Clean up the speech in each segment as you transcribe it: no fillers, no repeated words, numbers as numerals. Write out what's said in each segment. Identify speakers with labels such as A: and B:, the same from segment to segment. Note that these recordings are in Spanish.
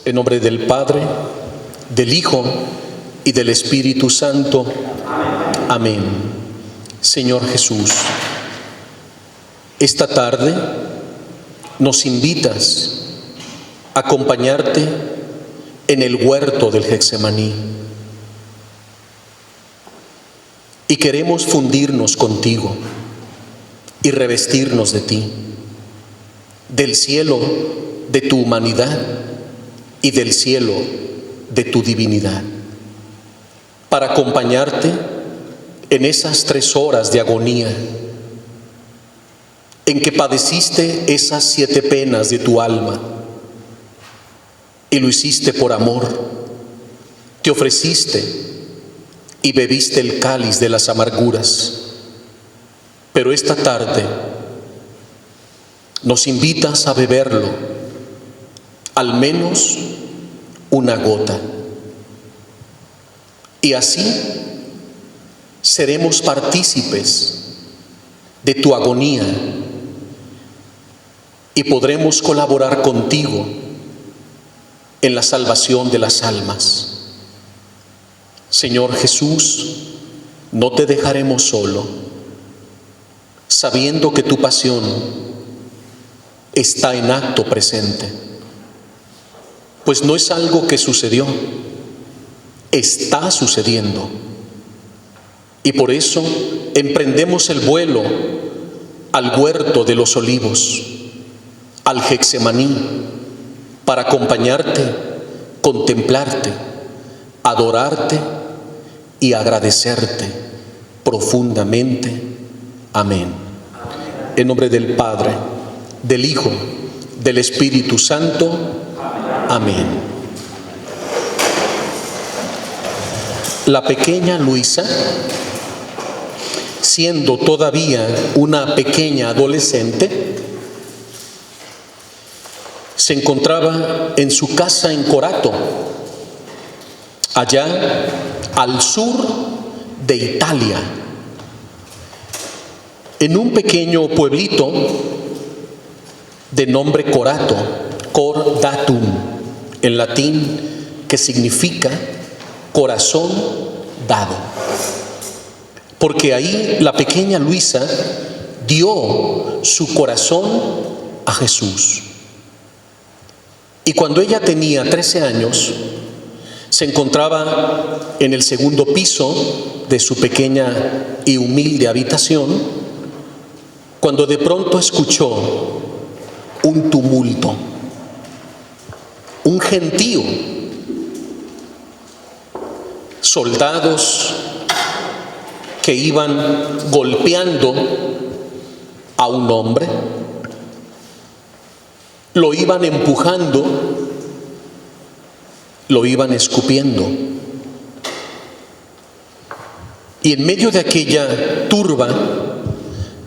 A: En nombre del Padre, del Hijo y del Espíritu Santo. Amén. Señor Jesús, esta tarde nos invitas a acompañarte en el huerto del Getsemaní. Y queremos fundirnos contigo y revestirnos de ti, del cielo de tu humanidad y del cielo de tu divinidad, para acompañarte en esas 3 horas de agonía en que padeciste esas 7 penas de tu alma y lo hiciste por amor. Te ofreciste y bebiste el cáliz de las amarguras. Pero esta tarde nos invitas a beberlo, al menos una gota. Y así seremos partícipes de tu agonía y podremos colaborar contigo en la salvación de las almas. Señor Jesús, no te dejaremos solo, sabiendo que tu pasión está en acto presente, pues no es algo que sucedió, está sucediendo. Y por eso emprendemos el vuelo al huerto de los olivos, al Getsemaní, para acompañarte, contemplarte, adorarte y agradecerte profundamente. Amén. En nombre del Padre, del Hijo, del Espíritu Santo. Amén. La pequeña Luisa, siendo todavía una pequeña adolescente, se encontraba en su casa en Corato, allá al sur de Italia, en un pequeño pueblito de nombre Corato, cor datum, en latín, que significa corazón dado. Porque ahí la pequeña Luisa dio su corazón a Jesús. Y cuando ella tenía 13 años, se encontraba en el segundo piso de su pequeña y humilde habitación, cuando de pronto escuchó un tumulto, un gentío, soldados que iban golpeando a un hombre, lo iban empujando, lo iban escupiendo. Y en medio de aquella turba,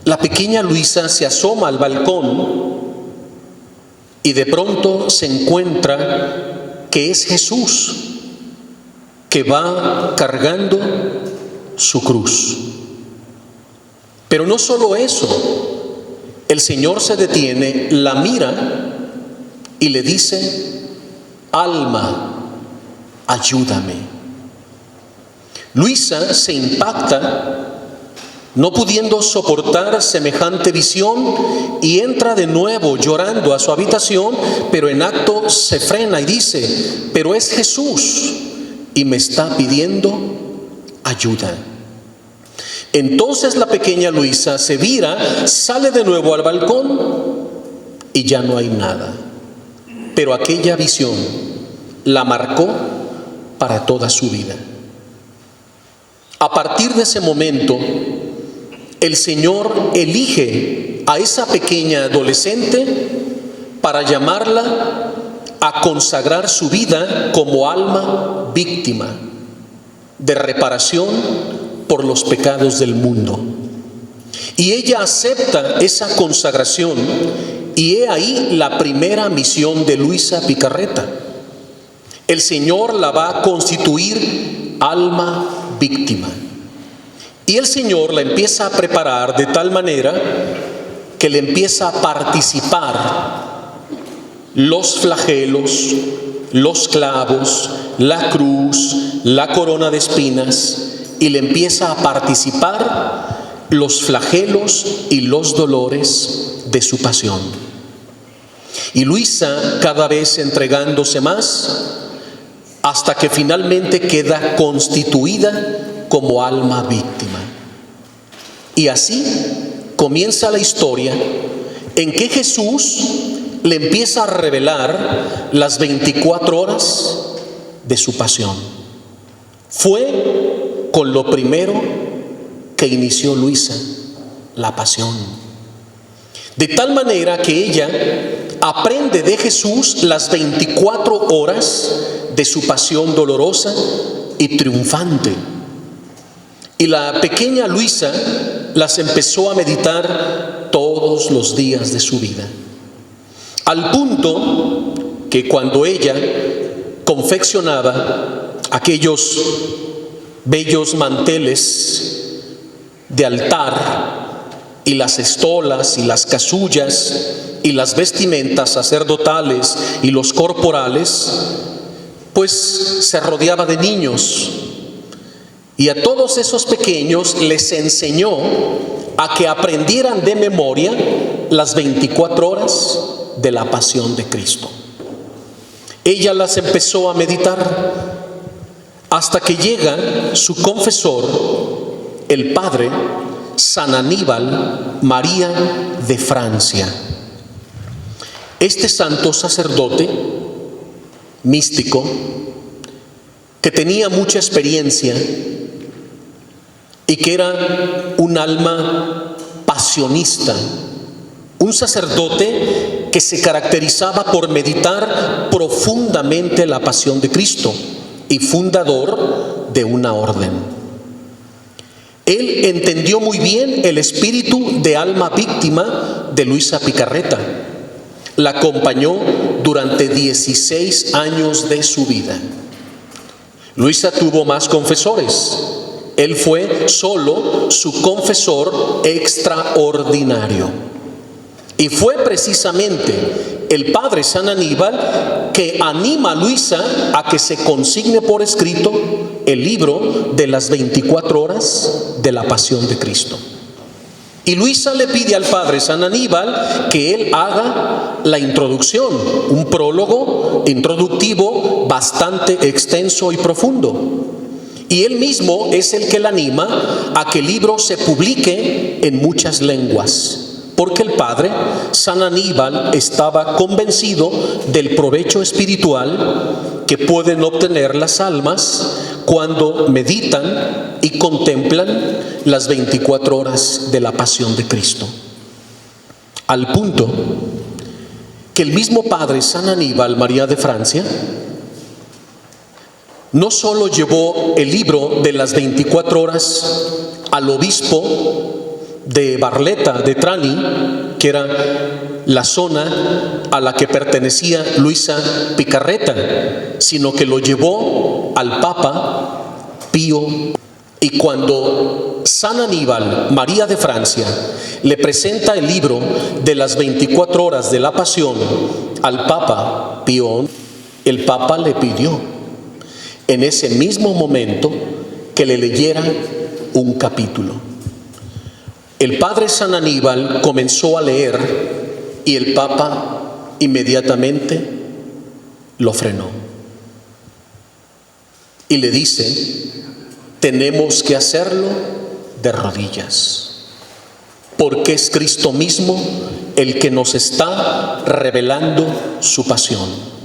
A: la pequeña Luisa se asoma al balcón y de pronto se encuentra que es Jesús, que va cargando su cruz. Pero no solo eso, el Señor se detiene, la mira y le dice: alma, ayúdame. Luisa se impacta, no pudiendo soportar semejante visión, y entra de nuevo llorando a su habitación, pero en acto se frena y dice: pero es Jesús y me está pidiendo ayuda. Entonces la pequeña Luisa se vira, sale de nuevo al balcón y ya no hay nada. Pero aquella visión la marcó para toda su vida. A partir de ese momento, el Señor elige a esa pequeña adolescente para llamarla a consagrar su vida como alma víctima de reparación por los pecados del mundo. Y ella acepta esa consagración, y he ahí la primera misión de Luisa Picarreta. El Señor la va a constituir alma víctima. Y el Señor la empieza a preparar de tal manera que le empieza a participar los flagelos, los clavos, la cruz, la corona de espinas, y le empieza a participar los flagelos y los dolores de su pasión. Y Luisa cada vez entregándose más, hasta que finalmente queda constituida como alma víctima. Y así comienza la historia en que Jesús le empieza a revelar las 24 horas de su pasión. Fue con lo primero que inició Luisa, la pasión. De tal manera que ella aprende de Jesús las 24 horas de su pasión dolorosa y triunfante. Y la pequeña Luisa las empezó a meditar todos los días de su vida. Al punto que cuando ella confeccionaba aquellos bellos manteles de altar y las estolas y las casullas y las vestimentas sacerdotales y los corporales, pues se rodeaba de niños, y a todos esos pequeños les enseñó a que aprendieran de memoria las 24 horas de la pasión de Cristo. Ella las empezó a meditar hasta que llega su confesor, el padre San Aníbal María de Francia. Este santo sacerdote místico, que tenía mucha experiencia y que era un alma pasionista, un sacerdote que se caracterizaba por meditar profundamente la pasión de Cristo y fundador de una orden. Él entendió muy bien el espíritu de alma víctima de Luisa Picarreta. La acompañó durante 16 años de su vida. Luisa tuvo más confesores. Él fue solo su confesor extraordinario. Y fue precisamente el padre San Aníbal que anima a Luisa a que se consigne por escrito el libro de las 24 horas de la pasión de Cristo. Y Luisa le pide al padre San Aníbal que él haga la introducción, un prólogo introductivo bastante extenso y profundo. Y él mismo es el que la anima a que el libro se publique en muchas lenguas, porque el padre San Aníbal estaba convencido del provecho espiritual que pueden obtener las almas cuando meditan y contemplan las 24 horas de la pasión de Cristo. Al punto que el mismo padre San Aníbal María de Francia no solo llevó el libro de las 24 horas al obispo de Barletta de Trani, que era la zona a la que pertenecía Luisa Picarreta, sino que lo llevó al Papa Pío. Y cuando San Aníbal María de Francia le presenta el libro de las 24 horas de la pasión al Papa Pío, el Papa le pidió en ese mismo momento que le leyera un capítulo. El padre San Aníbal comenzó a leer y el Papa inmediatamente lo frenó y le dice: tenemos que hacerlo de rodillas, porque es Cristo mismo el que nos está revelando su pasión.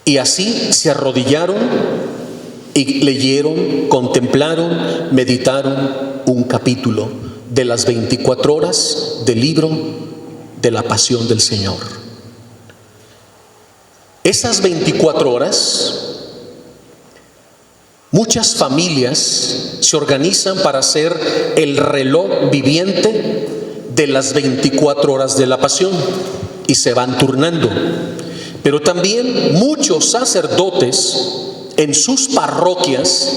A: Y así se arrodillaron y leyeron, contemplaron, meditaron un capítulo de las 24 horas del libro de la pasión del Señor. Esas 24 horas, muchas familias se organizan para hacer el reloj viviente de las 24 horas de la pasión y se van turnando. Pero también muchos sacerdotes en sus parroquias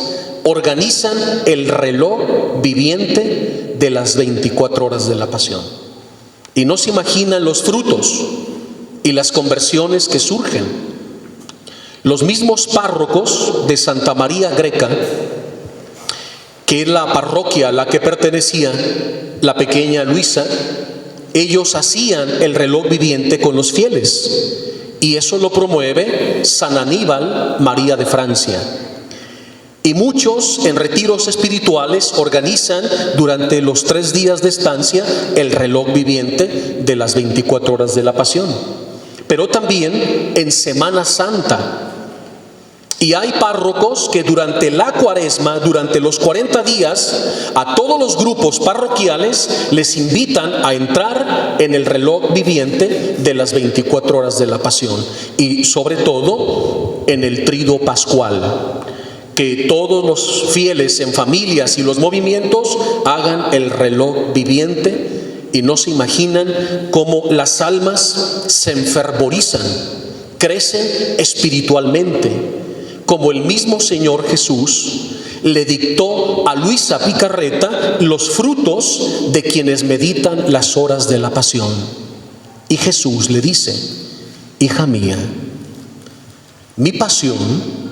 A: organizan el reloj viviente de las 24 horas de la pasión. Y no se imaginan los frutos y las conversiones que surgen. Los mismos párrocos de Santa María Greca, que es la parroquia a la que pertenecía la pequeña Luisa, ellos hacían el reloj viviente con los fieles, y eso lo promueve San Aníbal María de Francia. Y muchos en retiros espirituales organizan durante los 3 días de estancia el reloj viviente de las 24 horas de la Pasión. Pero también en Semana Santa. Y hay párrocos que durante la Cuaresma, durante los 40 días, a todos los grupos parroquiales les invitan a entrar en el reloj viviente de las 24 horas de la Pasión. Y sobre todo en el Triduo Pascual. Que todos los fieles en familias y los movimientos hagan el reloj viviente, y no se imaginan cómo las almas se enfervorizan, crecen espiritualmente, como el mismo Señor Jesús le dictó a Luisa Picarreta los frutos de quienes meditan las horas de la Pasión. Y Jesús le dice: hija mía, mi pasión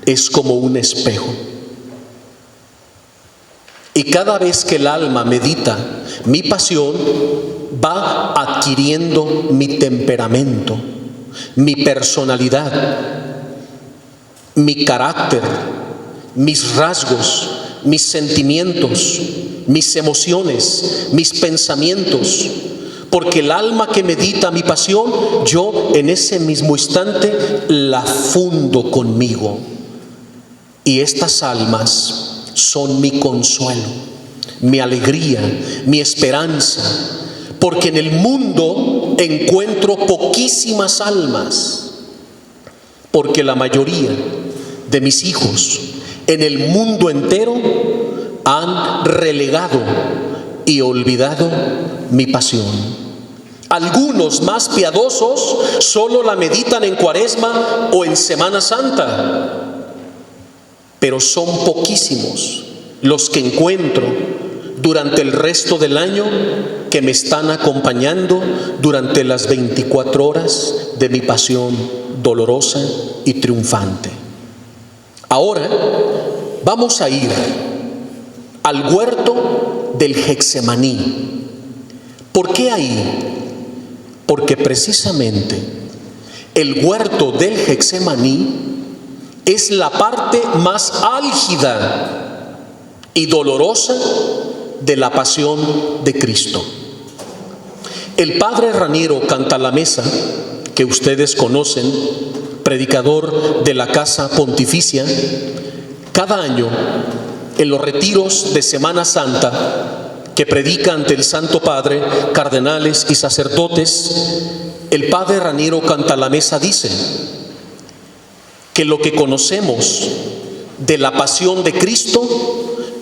A: es como un espejo. Y cada vez que el alma medita mi pasión, va adquiriendo mi temperamento, mi personalidad, mi carácter, mis rasgos, mis sentimientos, mis emociones, mis pensamientos. Porque el alma que medita mi pasión, yo en ese mismo instante la fundo conmigo. Y estas almas son mi consuelo, mi alegría, mi esperanza, porque en el mundo encuentro poquísimas almas, porque la mayoría de mis hijos en el mundo entero han relegado y olvidado mi pasión. Algunos más piadosos solo la meditan en Cuaresma o en Semana Santa. Pero son poquísimos los que encuentro durante el resto del año que me están acompañando durante las 24 horas de mi pasión dolorosa y triunfante. Ahora vamos a ir al huerto del Getsemaní. ¿Por qué ahí? Porque precisamente el huerto del Getsemaní es la parte más álgida y dolorosa de la pasión de Cristo. El padre Raniero Cantalamessa, que ustedes conocen, predicador de la Casa Pontificia, cada año en los retiros de Semana Santa que predica ante el Santo Padre, cardenales y sacerdotes, el padre Raniero Cantalamessa dice que lo que conocemos de la pasión de Cristo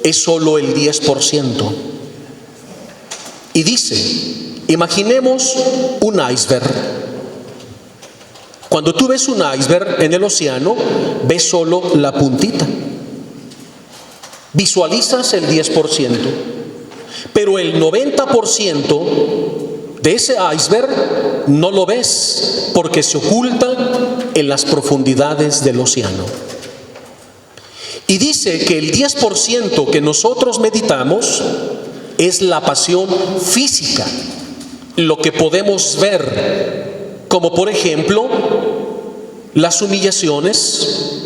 A: es solo el 10%. Y dice, imaginemos un iceberg. Cuando tú ves un iceberg en el océano, ves solo la puntita. Visualizas el 10%, pero el 90% de ese iceberg no lo ves porque se oculta en las profundidades del océano. Y dice que el 10% que nosotros meditamos es la pasión física, lo que podemos ver, como por ejemplo las humillaciones,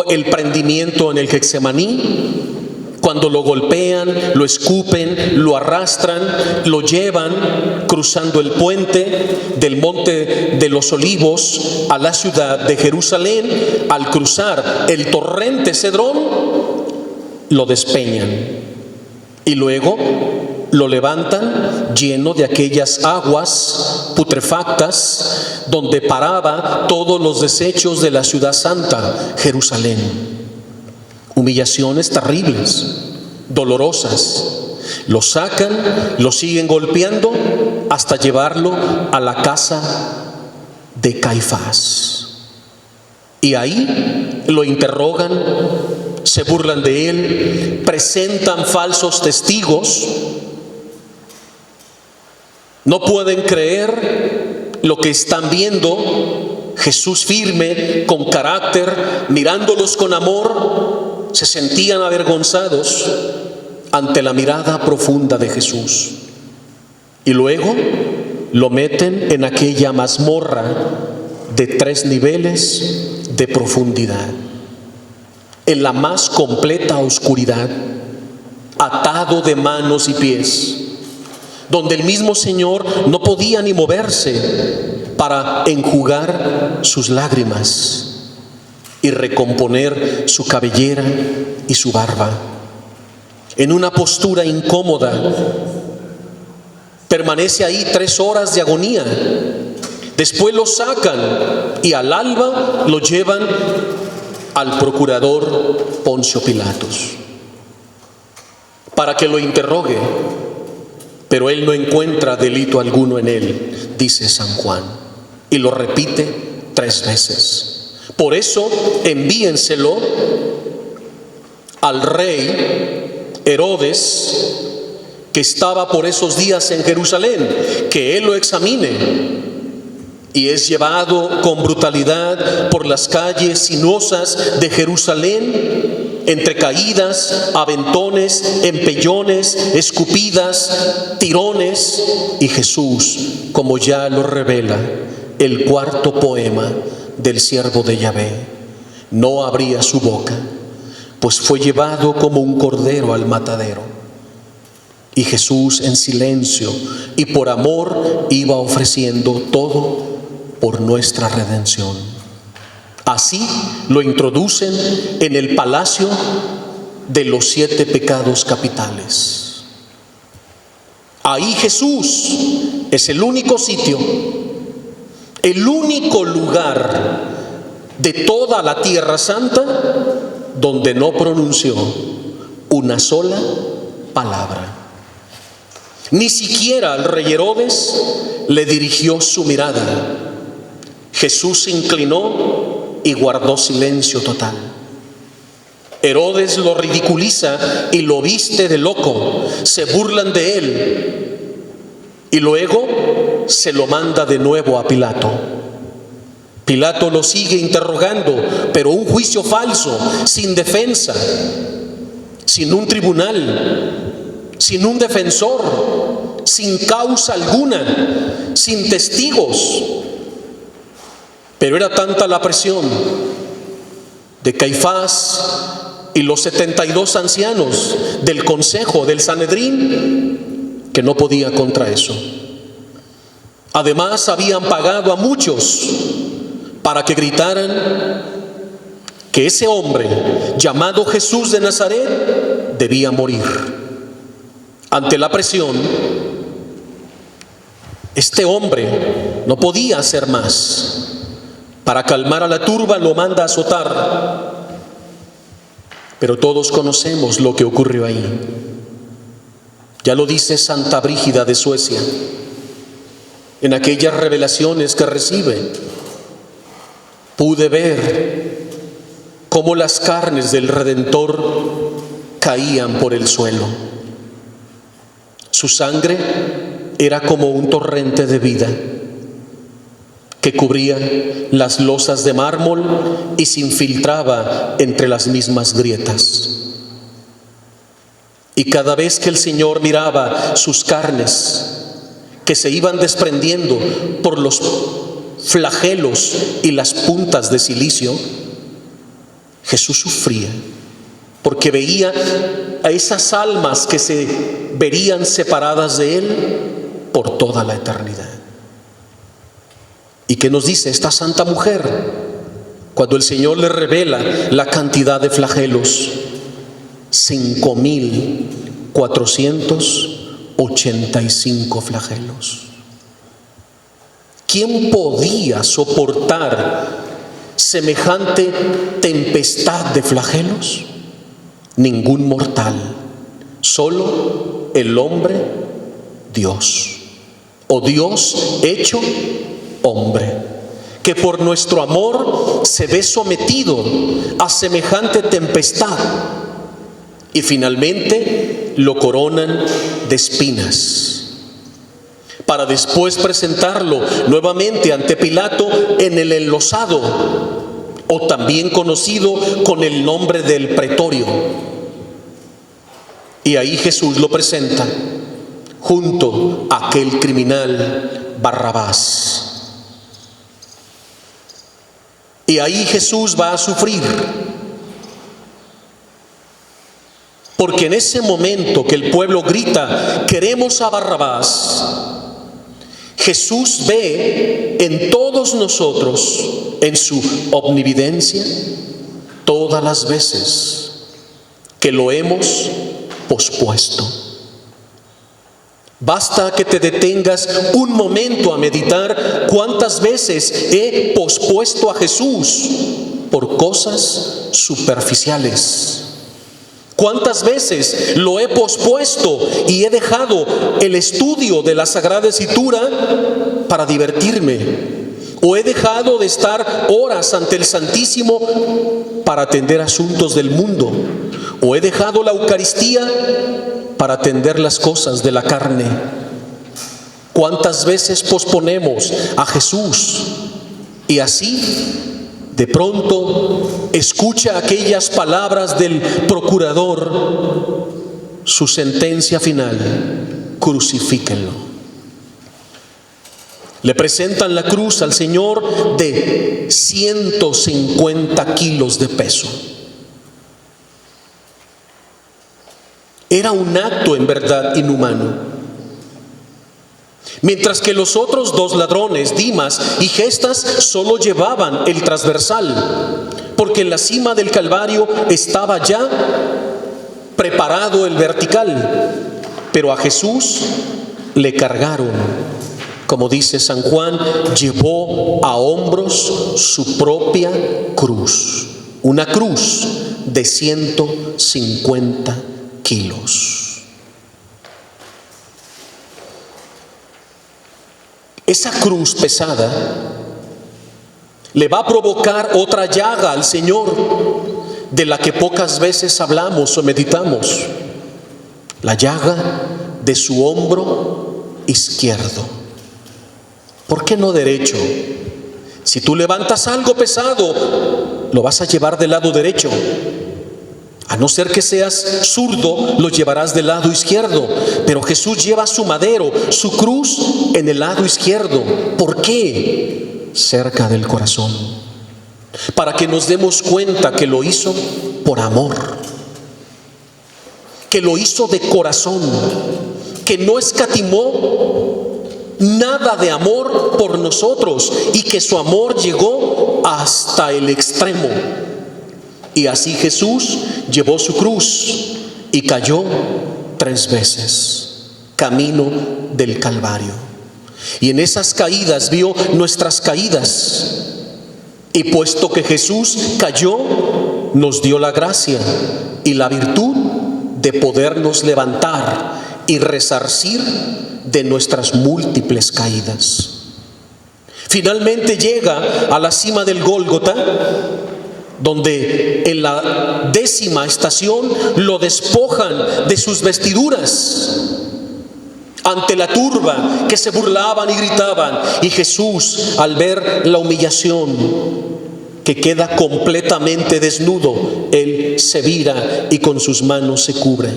A: el prendimiento en el Getsemaní, cuando lo golpean, lo escupen, lo arrastran, lo llevan cruzando el puente del Monte de los Olivos a la ciudad de Jerusalén. Al cruzar el torrente Cedrón, lo despeñan y luego lo levantan lleno de aquellas aguas putrefactas donde paraba todos los desechos de la ciudad santa, Jerusalén. Humillaciones terribles, dolorosas. Lo sacan, lo siguen golpeando hasta llevarlo a la casa de Caifás. Y ahí lo interrogan, se burlan de él, presentan falsos testigos. No pueden creer lo que están viendo. Jesús firme, con carácter, mirándolos con amor, se sentían avergonzados ante la mirada profunda de Jesús. Y luego lo meten en aquella mazmorra de 3 niveles de profundidad, en la más completa oscuridad, atado de manos y pies, donde el mismo Señor no podía ni moverse para enjugar sus lágrimas y recomponer su cabellera y su barba. En una postura incómoda, permanece ahí 3 horas de agonía. Después lo sacan y al alba lo llevan al procurador Poncio Pilatos para que lo interrogue, pero él no encuentra delito alguno en él, dice San Juan, y lo repite 3 veces. Por eso envíenselo al rey Herodes, que estaba por esos días en Jerusalén, que él lo examine. Y es llevado con brutalidad por las calles sinuosas de Jerusalén, entre caídas, aventones, empellones, escupidas, tirones. Y Jesús, como ya lo revela el 4.º poema del siervo de Yahvé, no abría su boca, pues fue llevado como un cordero al matadero. Y Jesús en silencio y por amor iba ofreciendo todo por nuestra redención. Así lo introducen en el palacio de los 7 pecados capitales. Ahí Jesús es el único sitio, el único lugar de toda la Tierra Santa donde no pronunció una sola palabra. Ni siquiera al rey Herodes le dirigió su mirada. Jesús se inclinó y guardó silencio total. Herodes lo ridiculiza y lo viste de loco, se burlan de él y luego se lo manda de nuevo a Pilato. Pilato lo sigue interrogando, pero un juicio falso, sin defensa, sin un tribunal, sin un defensor, sin causa alguna, sin testigos. Pero era tanta la presión de Caifás y los 72 ancianos del consejo del Sanedrín que no podía contra eso. Además, habían pagado a muchos para que gritaran que ese hombre llamado Jesús de Nazaret debía morir. Ante la presión, este hombre no podía hacer más. Para calmar a la turba lo manda a azotar. Pero todos conocemos lo que ocurrió ahí. Ya lo dice Santa Brígida de Suecia, en aquellas revelaciones que recibe. Pude ver cómo las carnes del Redentor caían por el suelo. Su sangre era como un torrente de vida que cubría las losas de mármol y se infiltraba entre las mismas grietas. Y cada vez que el Señor miraba sus carnes, que se iban desprendiendo por los flagelos y las puntas de cilicio, Jesús sufría, porque veía a esas almas que se verían separadas de Él por toda la eternidad. ¿Y qué nos dice esta santa mujer cuando el Señor le revela la cantidad de flagelos? 5.485 flagelos. ¿Quién podía soportar semejante tempestad de flagelos? Ningún mortal, solo el hombre Dios, o Dios hecho hombre, que por nuestro amor se ve sometido a semejante tempestad y finalmente lo coronan de espinas. para después presentarlo nuevamente ante Pilato en el enlosado, o también conocido con el nombre del pretorio. Y ahí Jesús lo presenta junto a aquel criminal Barrabás. Y ahí Jesús va a sufrir, porque en ese momento que el pueblo grita, queremos a Barrabás, Jesús ve en todos nosotros, en su omnividencia, todas las veces que lo hemos pospuesto. Basta que te detengas un momento a meditar cuántas veces he pospuesto a Jesús por cosas superficiales. ¿Cuántas veces lo he pospuesto y he dejado el estudio de la Sagrada Escritura para divertirme? ¿O he dejado de estar horas ante el Santísimo para atender asuntos del mundo? ¿O he dejado la Eucaristía para atender las cosas de la carne? ¿Cuántas veces posponemos a Jesús? Y así, de pronto, escucha aquellas palabras del procurador, su sentencia final: crucifíquenlo. Le presentan la cruz al Señor de 150 kilos de peso. Era un acto en verdad inhumano. Mientras que los otros dos ladrones, Dimas y Gestas, solo llevaban el transversal, porque en la cima del Calvario estaba ya preparado el vertical. Pero a Jesús le cargaron. Como dice San Juan, llevó a hombros su propia cruz. Una cruz de 150 kilos. Esa cruz pesada le va a provocar otra llaga al Señor, de la que pocas veces hablamos o meditamos: la llaga de su hombro izquierdo. ¿Por qué no derecho? Si tú levantas algo pesado, lo vas a llevar del lado derecho. A no ser que seas zurdo, lo llevarás del lado izquierdo. Pero Jesús lleva su madero, su cruz, en el lado izquierdo. ¿Por qué? Cerca del corazón. Para que nos demos cuenta que lo hizo por amor, que lo hizo de corazón, que no escatimó nada de amor por nosotros, y que su amor llegó hasta el extremo. Y así Jesús llevó su cruz y cayó 3 veces, camino del Calvario. Y en esas caídas vio nuestras caídas. Y puesto que Jesús cayó, nos dio la gracia y la virtud de podernos levantar y resarcir de nuestras múltiples caídas. Finalmente llega a la cima del Gólgota, donde en la 10ª estación lo despojan de sus vestiduras ante la turba que se burlaban y gritaban. Y Jesús, al ver la humillación, que queda completamente desnudo, Él se vira y con sus manos se cubre.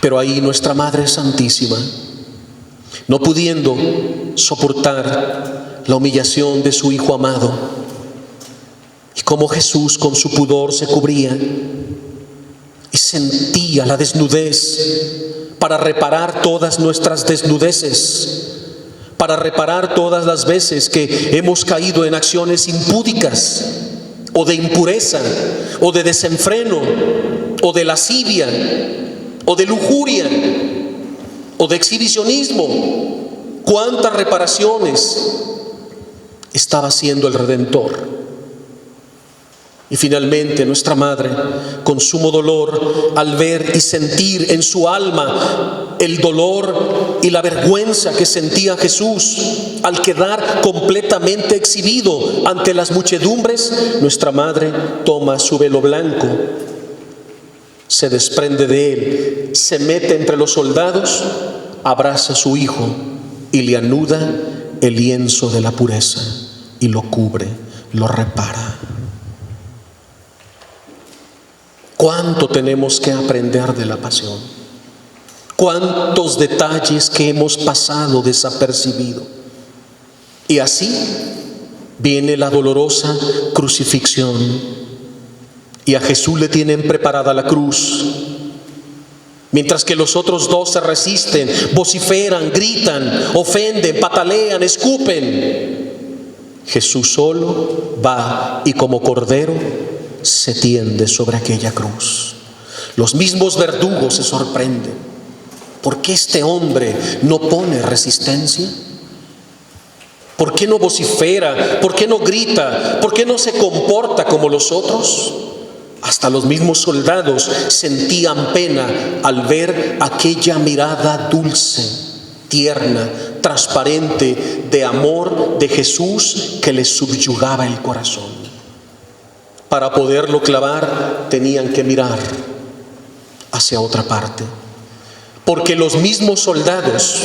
A: Pero ahí nuestra Madre Santísima, no pudiendo soportar la humillación de su Hijo amado, y como Jesús con su pudor se cubría y sentía la desnudez para reparar todas nuestras desnudeces, para reparar todas las veces que hemos caído en acciones impúdicas, o de impureza, o de desenfreno, o de lascivia, o de lujuria, o de exhibicionismo. ¿Cuántas reparaciones estaba haciendo el Redentor? Y finalmente nuestra Madre, con sumo dolor, al ver y sentir en su alma el dolor y la vergüenza que sentía Jesús al quedar completamente exhibido ante las muchedumbres, nuestra Madre toma su velo blanco, se desprende de él, se mete entre los soldados, abraza a su hijo y le anuda el lienzo de la pureza y lo cubre, lo repara. ¿Cuánto tenemos que aprender de la pasión? ¿Cuántos detalles que hemos pasado desapercibido? Y así viene la dolorosa crucifixión y a Jesús le tienen preparada la cruz. Mientras que los otros dos se resisten, vociferan, gritan, ofenden, patalean, escupen, Jesús solo va y como cordero se tiende sobre aquella cruz. Los mismos verdugos se sorprenden. ¿Por qué este hombre no pone resistencia? ¿Por qué no vocifera? ¿Por qué no grita? ¿Por qué no se comporta como los otros? Hasta los mismos soldados sentían pena al ver aquella mirada dulce, tierna, transparente de amor de Jesús que les subyugaba el corazón. Para poderlo clavar tenían que mirar hacia otra parte, porque los mismos soldados,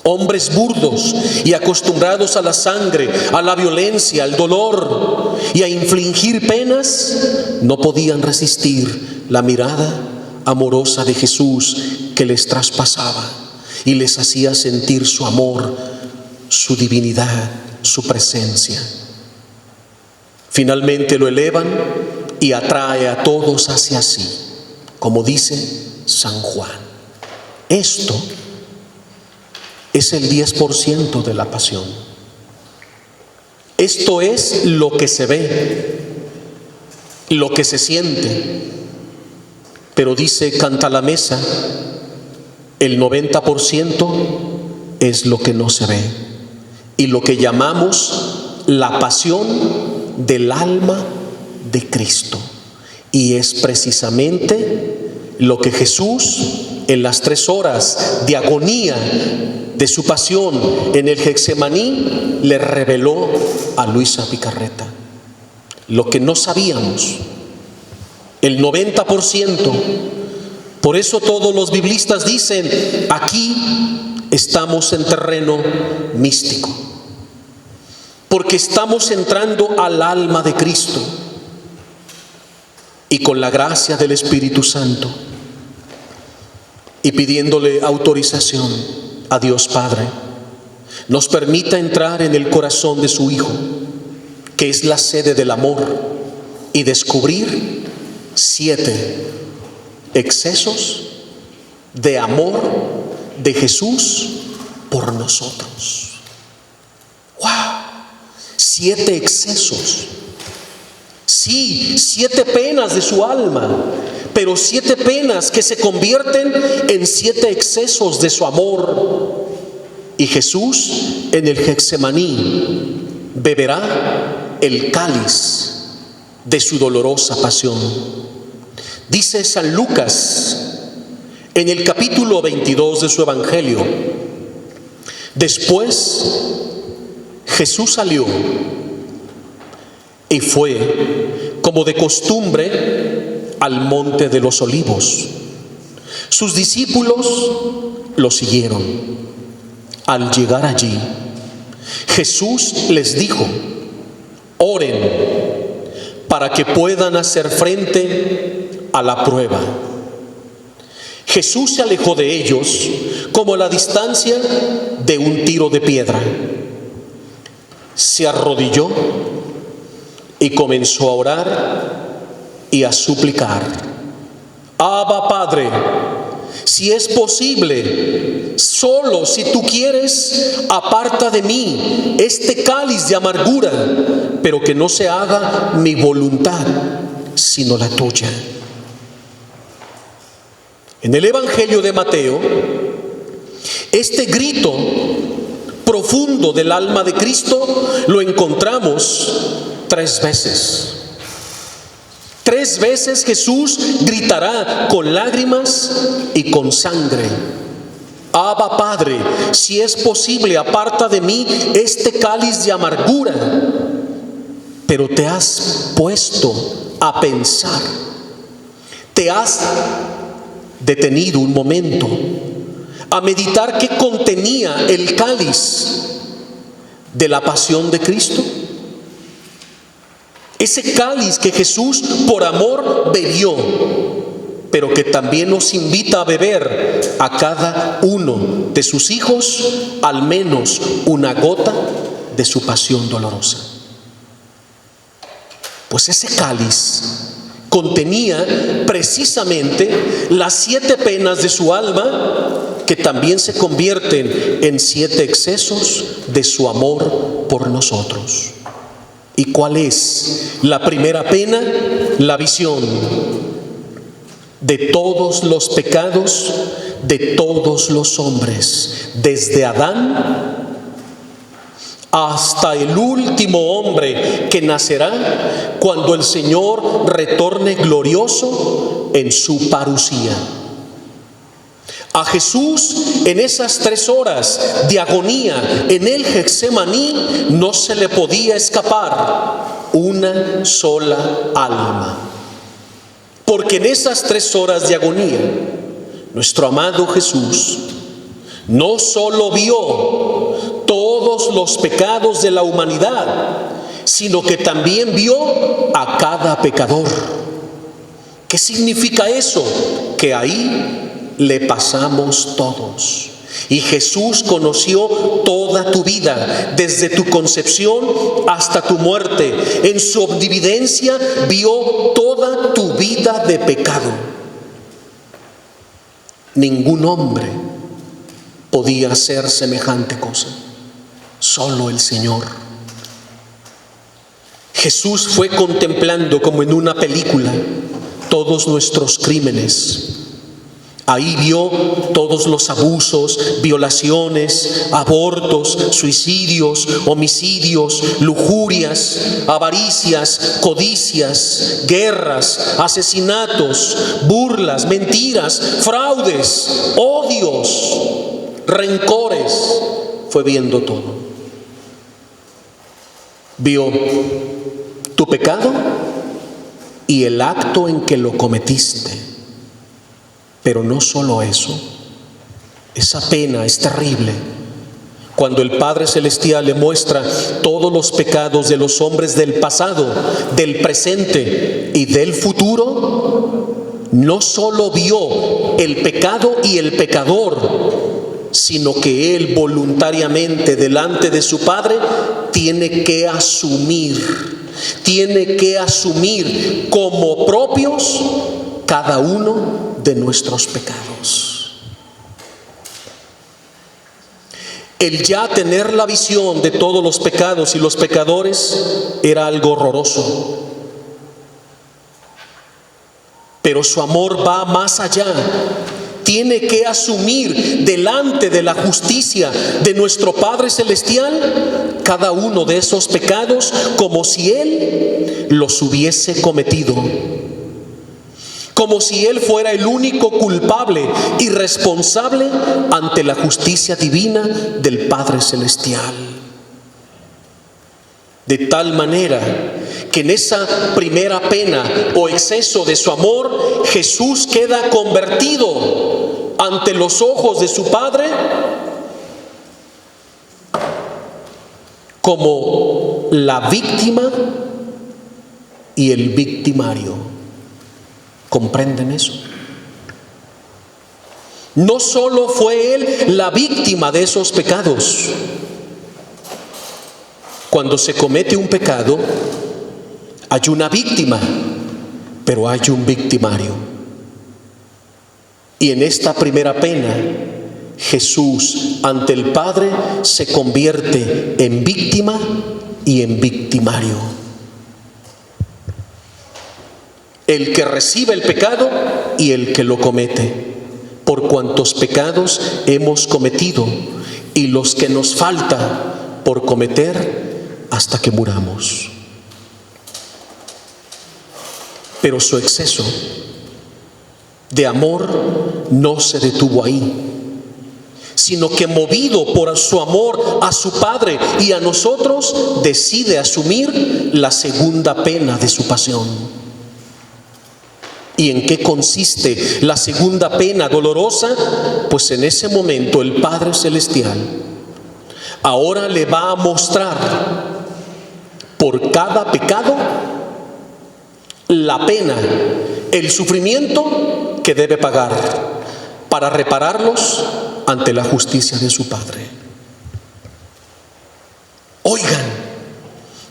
A: hombres burdos y acostumbrados a la sangre, a la violencia, al dolor y a infligir penas, no podían resistir la mirada amorosa de Jesús que les traspasaba y les hacía sentir su amor, su divinidad, su presencia. Finalmente lo elevan y atrae a todos hacia sí, como dice San Juan. Esto es el 10% de la pasión. Esto es lo que se ve, lo que se siente. Pero dice Canta la Mesa, el 90% es lo que no se ve y lo que llamamos la pasión del alma de Cristo. Y es precisamente lo que Jesús en las 3 horas de agonía de su pasión en el Getsemaní le reveló a Luisa Picarreta. Lo que no sabíamos, el 90%. Por eso todos los biblistas dicen, aquí estamos en terreno místico, porque estamos entrando al alma de Cristo y con la gracia del Espíritu Santo y pidiéndole autorización a Dios Padre, nos permita entrar en el corazón de su Hijo, que es la sede del amor, y descubrir 7 excesos de amor de Jesús por nosotros. ¡Wow! 7 excesos. Sí, 7 penas de su alma, pero 7 penas que se convierten en 7 excesos de su amor. Y Jesús en el Getsemaní beberá el cáliz de su dolorosa pasión. Dice San Lucas en el capítulo 22 de su Evangelio: después Jesús salió y fue, como de costumbre, al monte de los Olivos. Sus discípulos lo siguieron. Al llegar allí, Jesús les dijo: oren para que puedan hacer frente a la prueba. Jesús se alejó de ellos como a la distancia de un tiro de piedra. Se arrodilló y comenzó a orar y a suplicar: Abba, Padre, si es posible, solo si tú quieres, aparta de mí este cáliz de amargura, pero que no se haga mi voluntad, sino la tuya. En el Evangelio de Mateo, este grito profundo del alma de Cristo lo encontramos 3 veces. 3 veces Jesús gritará con lágrimas y con sangre: Abba, Padre, si es posible, aparta de mí este cáliz de amargura. Pero te has puesto a pensar, te has detenido un momento a meditar qué contenía el cáliz de la pasión de Cristo. Ese cáliz que Jesús por amor bebió, pero que también nos invita a beber a cada uno de sus hijos al menos una gota de su pasión dolorosa. Pues ese cáliz contenía precisamente las 7 penas de su alma, que también se convierten en 7 excesos de su amor por nosotros. ¿Y cuál es la primera pena? La visión de todos los pecados de todos los hombres, desde Adán hasta el último hombre que nacerá cuando el Señor retorne glorioso en su parusía. A Jesús en esas 3 horas de agonía en el Getsemaní no se le podía escapar una sola alma, porque en esas 3 horas de agonía nuestro amado Jesús no solo vio todos los pecados de la humanidad, sino que también vio a cada pecador. ¿Qué significa eso? Que ahí le pasamos todos. Y Jesús conoció toda tu vida, desde tu concepción hasta tu muerte. En su omnividencia vio toda tu vida de pecado. Ningún hombre podía hacer semejante cosa, solo el Señor. Jesús fue contemplando como en una película todos nuestros crímenes. Ahí vio todos los abusos, violaciones, abortos, suicidios, homicidios, lujurias, avaricias, codicias, guerras, asesinatos, burlas, mentiras, fraudes, odios, rencores. Fue viendo todo. Vio tu pecado y el acto en que lo cometiste. Pero no solo eso, esa pena es terrible. Cuando el Padre Celestial le muestra todos los pecados de los hombres del pasado, del presente y del futuro, no solo vio el pecado y el pecador, sino que Él voluntariamente delante de su Padre tiene que asumir como propios cada uno de nuestros pecados. El ya tener la visión de todos los pecados y los pecadores era algo horroroso. Pero su amor va más allá. Tiene que asumir delante de la justicia de nuestro Padre Celestial cada uno de esos pecados como si Él los hubiese cometido. Como si Él fuera el único culpable y responsable ante la justicia divina del Padre Celestial. De tal manera que en esa primera pena o exceso de su amor, Jesús queda convertido ante los ojos de su Padre como la víctima y el victimario. ¿Comprenden eso? No solo fue Él la víctima de esos pecados. Cuando se comete un pecado, hay una víctima, pero hay un victimario. Y en esta primera pena, Jesús ante el Padre se convierte en víctima y en victimario. El que recibe el pecado y el que lo comete, por cuantos pecados hemos cometido y los que nos falta por cometer hasta que muramos. Pero su exceso de amor no se detuvo ahí, sino que movido por su amor a su Padre y a nosotros, decide asumir la segunda pena de su pasión. ¿Y en qué consiste la segunda pena dolorosa? Pues en ese momento el Padre Celestial ahora le va a mostrar por cada pecado la pena, el sufrimiento que debe pagar para repararlos ante la justicia de su Padre. Oigan,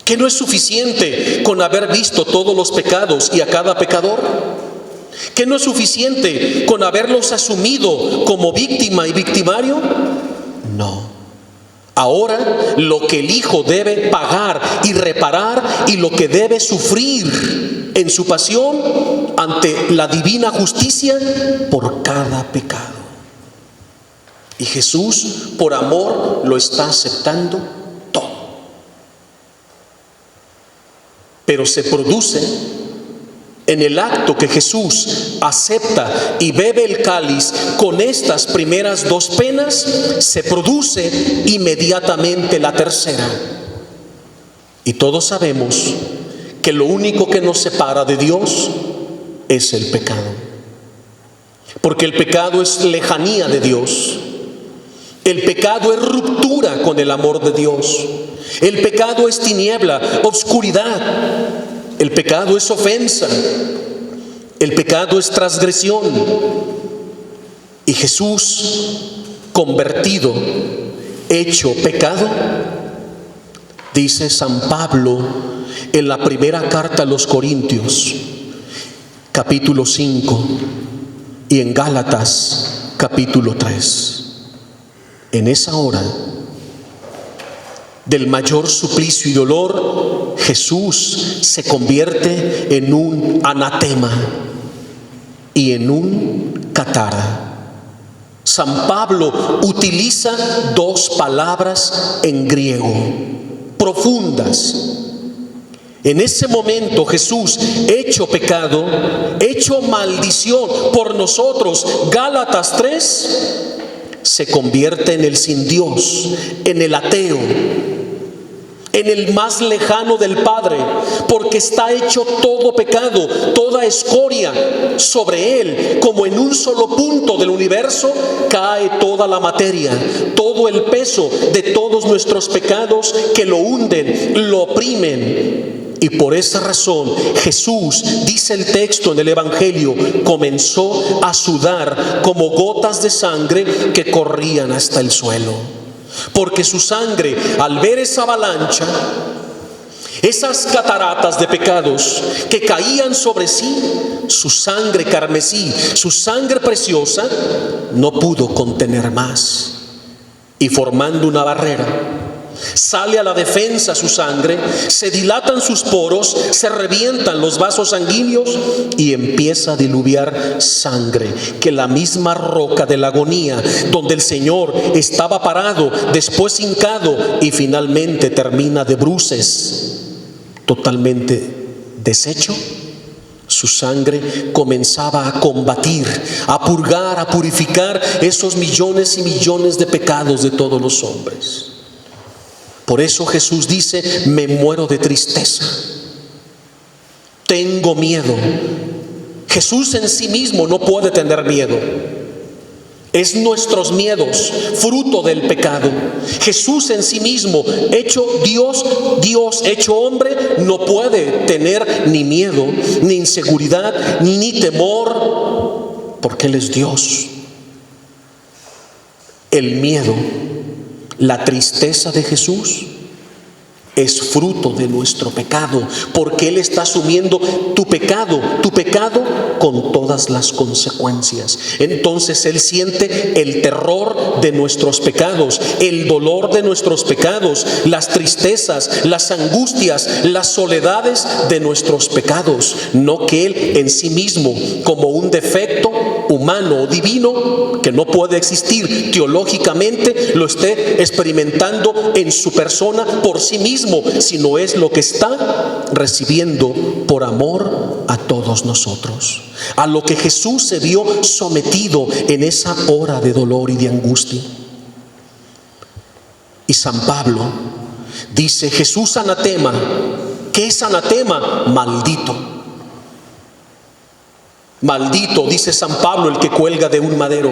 A: ¿que no es suficiente con haber visto todos los pecados y a cada pecador? ¿Que no es suficiente con haberlos asumido como víctima y victimario? No. Ahora lo que el Hijo debe pagar y reparar y lo que debe sufrir en su pasión ante la divina justicia por cada pecado. Y Jesús, por amor, lo está aceptando todo. Pero se produce en el acto que Jesús acepta y bebe el cáliz con estas primeras dos penas, se produce inmediatamente la tercera. Y todos sabemos que lo único que nos separa de Dios es el pecado. Porque el pecado es lejanía de Dios. El pecado es ruptura con el amor de Dios. El pecado es tiniebla, oscuridad. El pecado es ofensa. El pecado es transgresión. Y Jesús, convertido, hecho pecado, dice San Pablo en la primera carta a los Corintios, capítulo 5, y en Gálatas, capítulo 3. En esa hora del mayor suplicio y dolor, Jesús se convierte en un anatema y en un catara. San Pablo utiliza dos palabras en griego profundas. En ese momento Jesús, hecho pecado, hecho maldición por nosotros, Gálatas 3, se convierte en el sin Dios, en el ateo, en el más lejano del Padre, porque está hecho todo pecado, toda escoria sobre Él. Como en un solo punto del universo cae toda la materia, todo el peso de todos nuestros pecados que lo hunden, lo oprimen. Y por esa razón Jesús, dice el texto en el Evangelio, comenzó a sudar como gotas de sangre que corrían hasta el suelo. Porque su sangre, al ver esa avalancha, esas cataratas de pecados que caían sobre sí, su sangre carmesí, su sangre preciosa, no pudo contener más. Y formando una barrera, sale a la defensa su sangre, se dilatan sus poros, se revientan los vasos sanguíneos y empieza a diluviar sangre, que la misma roca de la agonía donde el Señor estaba parado, después hincado y finalmente termina de bruces, totalmente deshecho. Su sangre comenzaba a combatir, a purgar, a purificar esos millones y millones de pecados de todos los hombres. Por eso Jesús dice: me muero de tristeza, tengo miedo. Jesús en sí mismo no puede tener miedo. Es nuestros miedos, fruto del pecado. Jesús en sí mismo, hecho Dios, Dios hecho hombre, no puede tener ni miedo, ni inseguridad, ni temor, porque Él es Dios. El miedo, la tristeza de Jesús es fruto de nuestro pecado, porque Él está asumiendo tu pecado con todas las consecuencias. Entonces Él siente el terror de nuestros pecados, el dolor de nuestros pecados, las tristezas, las angustias, las soledades de nuestros pecados. No que Él en sí mismo, como un defecto humano o divino que no puede existir teológicamente, lo esté experimentando en su persona por sí mismo, sino es lo que está recibiendo por amor a todos nosotros, a lo que Jesús se vio sometido en esa hora de dolor y de angustia. Y San Pablo dice: Jesús anatema. ¿Qué es anatema? Maldito. Maldito, dice San Pablo, el que cuelga de un madero,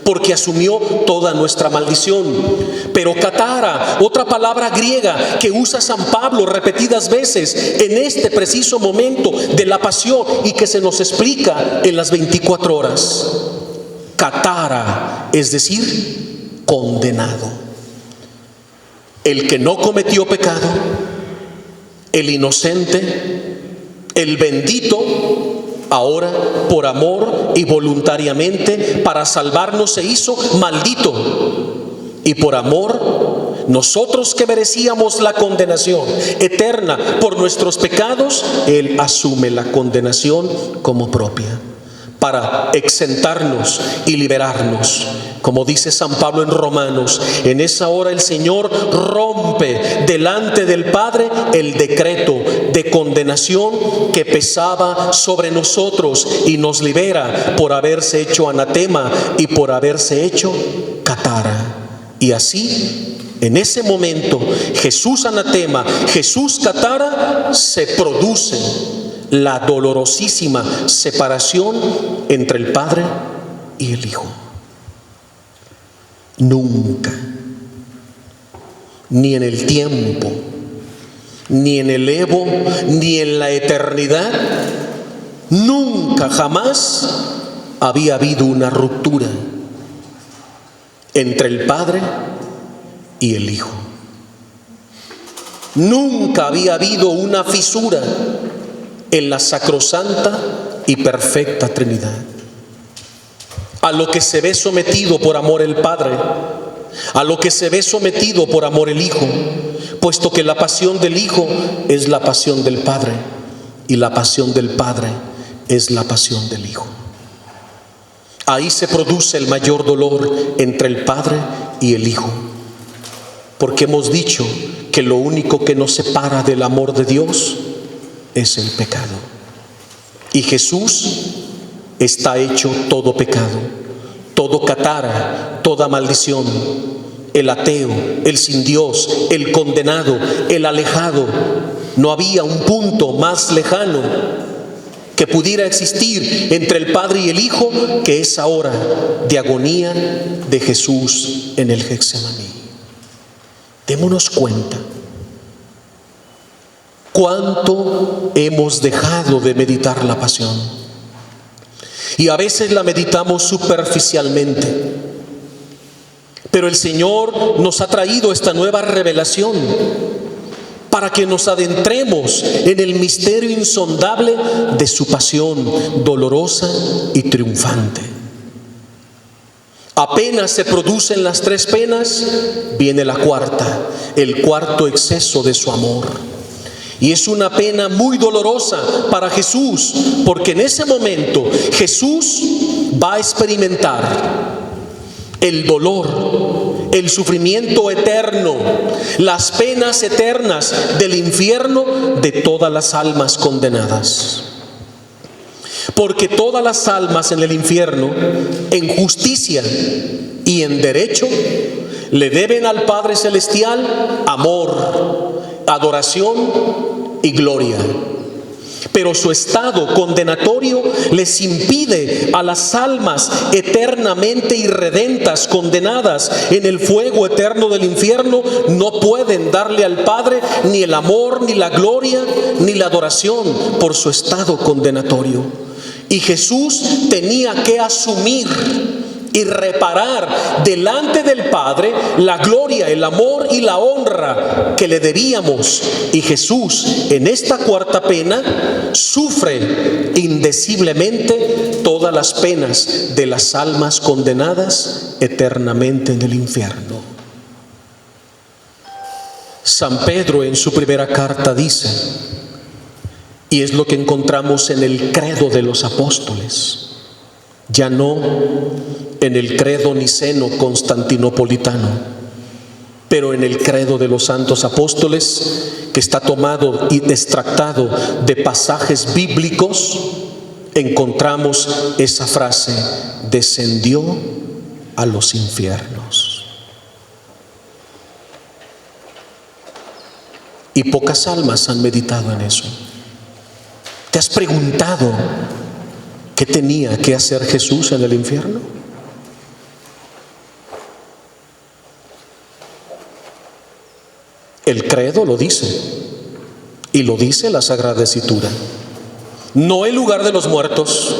A: porque asumió toda nuestra maldición. Pero katara, otra palabra griega que usa San Pablo repetidas veces en este preciso momento de la pasión y que se nos explica en las 24 horas. Katara, es decir, condenado. El que no cometió pecado, el inocente, el bendito, ahora por amor y voluntariamente para salvarnos se hizo maldito. Y por amor, nosotros que merecíamos la condenación eterna por nuestros pecados, Él asume la condenación como propia para exentarnos y liberarnos. Como dice San Pablo en Romanos, en esa hora el Señor rompe delante del Padre el decreto de condenación que pesaba sobre nosotros y nos libera por haberse hecho anatema y por haberse hecho katara. Y así, en ese momento, Jesús anatema, Jesús katara, se produce la dolorosísima separación entre el Padre y el Hijo. Nunca, ni en el tiempo, ni en el evo, ni en la eternidad, nunca jamás había habido una ruptura entre el Padre y el Hijo. Nunca había habido una fisura en la sacrosanta y perfecta Trinidad. A lo que se ve sometido por amor el Padre, a lo que se ve sometido por amor el Hijo, puesto que la pasión del Hijo es la pasión del Padre y la pasión del Padre es la pasión del Hijo. Ahí se produce el mayor dolor entre el Padre y el Hijo, porque hemos dicho que lo único que nos separa del amor de Dios es el pecado. Y Jesús está hecho todo pecado, todo katara, toda maldición. El ateo, el sin Dios, el condenado, el alejado. No había un punto más lejano que pudiera existir entre el Padre y el Hijo que esa hora de agonía de Jesús en el Getsemaní. Démonos cuenta cuánto hemos dejado de meditar la pasión. Y a veces la meditamos superficialmente. Pero el Señor nos ha traído esta nueva revelación para que nos adentremos en el misterio insondable de su pasión dolorosa y triunfante. Apenas se producen las 3 penas, viene la cuarta, el cuarto exceso de su amor. Y es una pena muy dolorosa para Jesús, porque en ese momento Jesús va a experimentar el dolor, el sufrimiento eterno, las penas eternas del infierno de todas las almas condenadas. Porque todas las almas en el infierno, en justicia y en derecho, le deben al Padre Celestial amor, adoración y gloria. Pero su estado condenatorio les impide a las almas eternamente irredentas, condenadas en el fuego eterno del infierno, no pueden darle al Padre ni el amor, ni la gloria, ni la adoración por su estado condenatorio. Y Jesús tenía que asumir y reparar delante del Padre la gloria, el amor y la honra que le debíamos. Y Jesús en esta cuarta pena sufre indeciblemente todas las penas de las almas condenadas eternamente en el infierno. San Pedro en su primera carta dice, y es lo que encontramos en el credo de los apóstoles, ya no en el credo niceno constantinopolitano, pero en el credo de los santos apóstoles, que está tomado y extractado de pasajes bíblicos, encontramos esa frase: descendió a los infiernos. Y pocas almas han meditado en eso. ¿Te has preguntado ¿Qué tenía que hacer Jesús en el infierno? El credo lo dice, y lo dice la Sagrada Escritura. No el lugar de los muertos,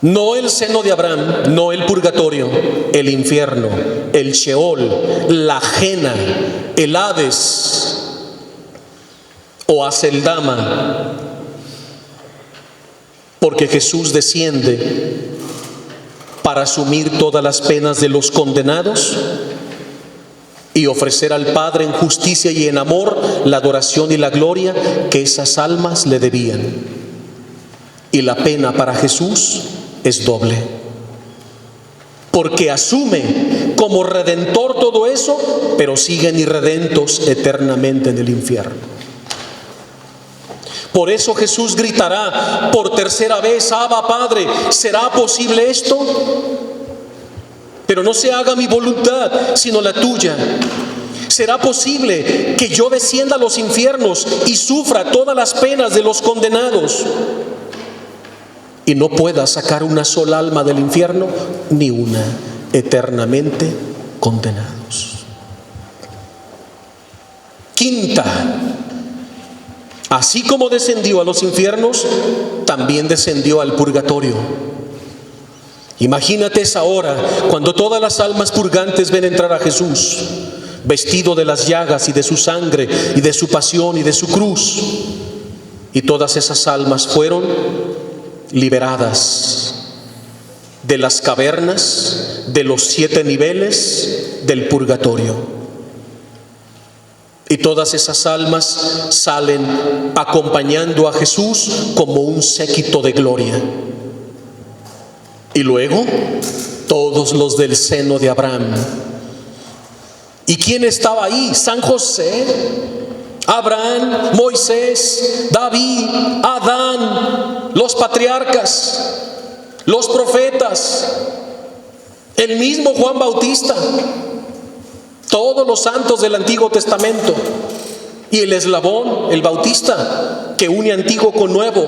A: no el seno de Abraham, no el purgatorio, el infierno, el Sheol, la Jena, el Hades o Aceldama. Porque Jesús desciende para asumir todas las penas de los condenados y ofrecer al Padre en justicia y en amor la adoración y la gloria que esas almas le debían. Y la pena para Jesús es doble, porque asume como redentor todo eso, pero siguen irredentos eternamente en el infierno. Por eso Jesús gritará por tercera vez: Abba, Padre, ¿será posible esto? Pero no se haga mi voluntad, sino la tuya. ¿Será posible que yo descienda a los infiernos y sufra todas las penas de los condenados y no pueda sacar una sola alma del infierno, ni una, eternamente condenados? Quinta: así como descendió a los infiernos, también descendió al purgatorio. Imagínate esa hora cuando todas las almas purgantes ven entrar a Jesús, vestido de las llagas y de su sangre y de su pasión y de su cruz. Y todas esas almas fueron liberadas de las cavernas, de los 7 niveles del purgatorio. Y todas esas almas salen acompañando a Jesús como un séquito de gloria. Y luego, todos los del seno de Abraham. ¿Y quién estaba ahí? San José, Abraham, Moisés, David, Adán, los patriarcas, los profetas, el mismo Juan Bautista, todos los santos del Antiguo Testamento, y el eslabón, el Bautista, que une antiguo con nuevo.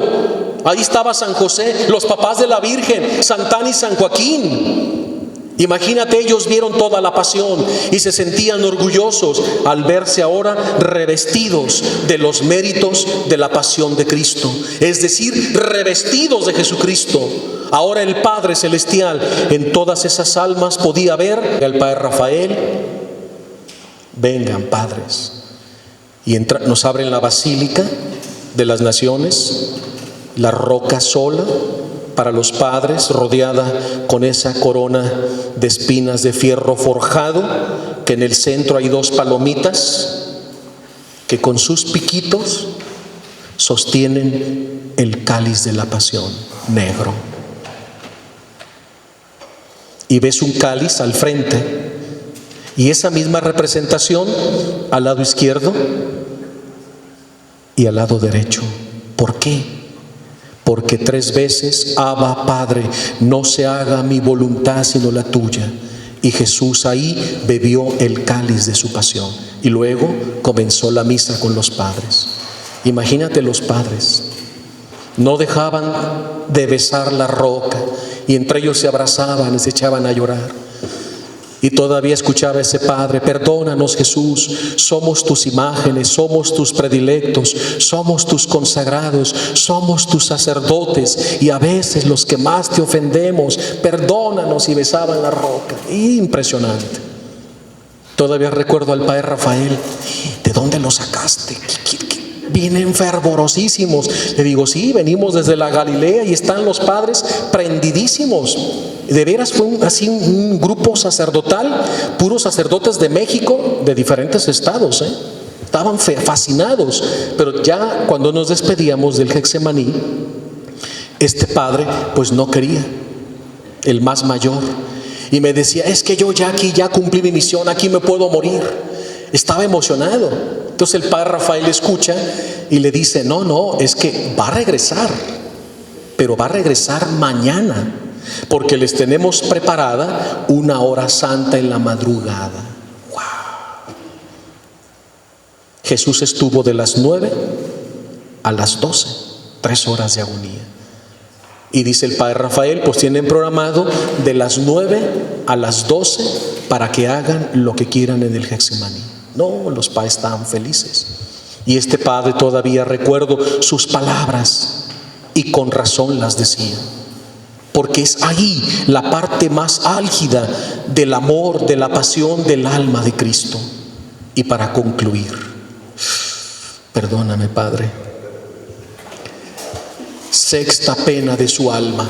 A: Ahí estaba San José, los papás de la Virgen, Santana y San Joaquín. Imagínate, ellos vieron toda la pasión y se sentían orgullosos al verse ahora revestidos de los méritos de la pasión de Cristo, es decir, revestidos de Jesucristo. Ahora el Padre Celestial en todas esas almas podía ver al Padre Rafael: vengan, padres. Y nos abren la Basílica de las Naciones, la roca sola para los padres, rodeada con esa corona de espinas de fierro forjado, que en el centro hay 2 palomitas que con sus piquitos sostienen el cáliz de la pasión negro. Y ves un cáliz al frente y esa misma representación al lado izquierdo y al lado derecho. ¿Por qué? Porque 3 veces: Abba, Padre, no se haga mi voluntad sino la tuya. Y Jesús ahí bebió el cáliz de su pasión. Y luego comenzó la misa con los padres. Imagínate, los padres no dejaban de besar la roca y entre ellos se abrazaban y se echaban a llorar. Y todavía escuchaba ese padre: perdónanos, Jesús, somos tus imágenes, somos tus predilectos, somos tus consagrados, somos tus sacerdotes y a veces los que más te ofendemos, perdónanos. Y besaban la roca. Impresionante. Todavía recuerdo al Padre Rafael: ¿de dónde lo sacaste? Vienen fervorosísimos. Le digo: sí, venimos desde la Galilea y están los padres prendidísimos. De veras fue un grupo sacerdotal, puros sacerdotes de México, de diferentes estados, estaban fascinados. Pero ya cuando nos despedíamos del Getsemaní, este padre pues no quería, el más mayor, y me decía: es que yo ya aquí ya cumplí mi misión, aquí me puedo morir. Estaba emocionado. Entonces el Padre Rafael escucha y le dice: no, es que va a regresar, pero va a regresar mañana, porque les tenemos preparada una hora santa en la madrugada. ¡Wow! Jesús estuvo de las 9 a las 12, 3 horas de agonía. Y dice el Padre Rafael, pues tienen programado de las 9 a las 12 para que hagan lo que quieran en el Getsemaní. No, los padres estaban felices. Y este padre, todavía recuerdo sus palabras, y con razón las decía, porque es ahí la parte más álgida del amor, de la pasión del alma de Cristo. Y para concluir, perdóname, Padre, sexta pena de su alma,